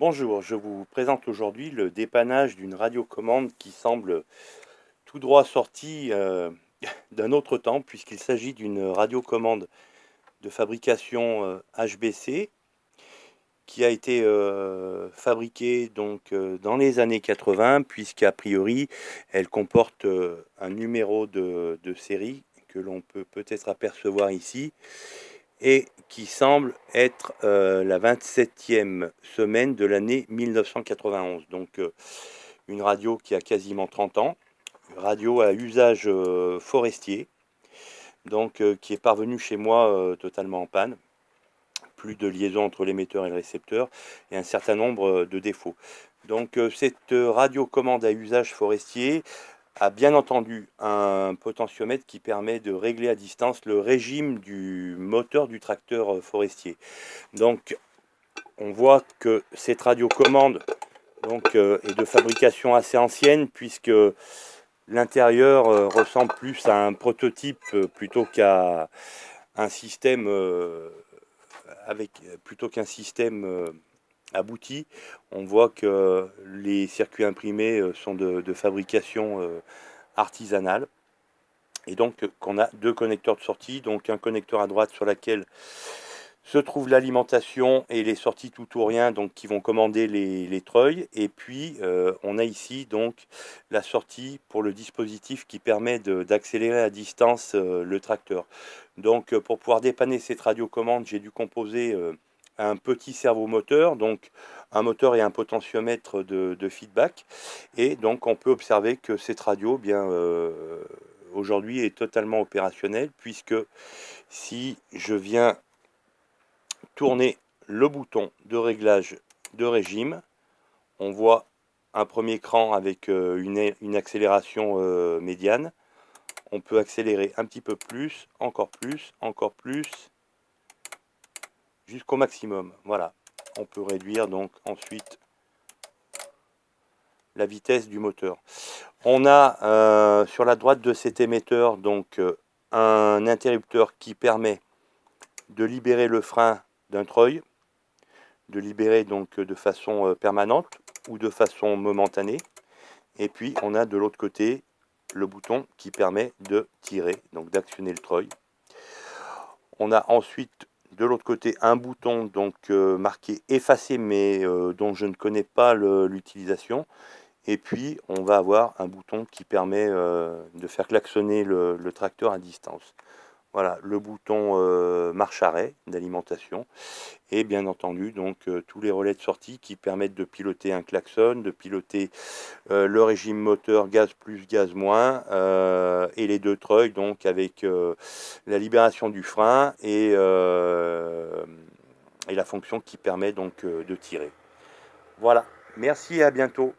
Bonjour, je vous présente aujourd'hui le dépannage d'une radiocommande qui semble tout droit sortie d'un autre temps, puisqu'il s'agit d'une radiocommande de fabrication HBC qui a été fabriquée dans les années 80, puisqu'a priori elle comporte un numéro de série que l'on peut peut-être apercevoir ici et qui semble être la 27e semaine de l'année 1991. Donc une radio qui a quasiment 30 ans, une radio à usage forestier, donc qui est parvenue chez moi totalement en panne, plus de liaison entre l'émetteur et le récepteur, et un certain nombre de défauts. Donc cette radiocommande à usage forestier a bien entendu un potentiomètre qui permet de régler à distance le régime du moteur du tracteur forestier. Donc on voit que cette radiocommande est de fabrication assez ancienne, puisque l'intérieur ressemble plus à un prototype plutôt qu'à un système plutôt qu'un système abouti. On voit que les circuits imprimés sont de fabrication artisanale, et donc qu'on a deux connecteurs de sortie, donc un connecteur à droite sur laquelle se trouve l'alimentation et les sorties tout ou rien, donc qui vont commander les treuils, et puis on a ici donc la sortie pour le dispositif qui permet d'accélérer à distance le tracteur. Donc pour pouvoir dépanner cette radiocommande, j'ai dû composer un petit servomoteur, donc un moteur et un potentiomètre de feedback, et donc on peut observer que cette radio aujourd'hui est totalement opérationnelle, puisque si je viens tourner le bouton de réglage de régime, on voit un premier cran avec une accélération médiane. On peut accélérer un petit peu plus, encore jusqu'au maximum. Voilà. On peut réduire donc ensuite la vitesse du moteur. On a sur la droite de cet émetteur donc un interrupteur qui permet de libérer le frein d'un treuil, de libérer donc de façon permanente ou de façon momentanée. Et puis on a de l'autre côté le bouton qui permet de tirer, donc d'actionner le treuil. On a ensuite de l'autre côté un bouton marqué effacer, mais dont je ne connais pas l'utilisation. Et puis on va avoir un bouton qui permet de faire klaxonner le tracteur à distance. Voilà, le bouton marche-arrêt d'alimentation, et bien entendu donc tous les relais de sortie qui permettent de piloter un klaxon, de piloter le régime moteur gaz plus gaz moins, et les deux treuils donc avec la libération du frein et la fonction qui permet donc de tirer. Voilà, merci et à bientôt.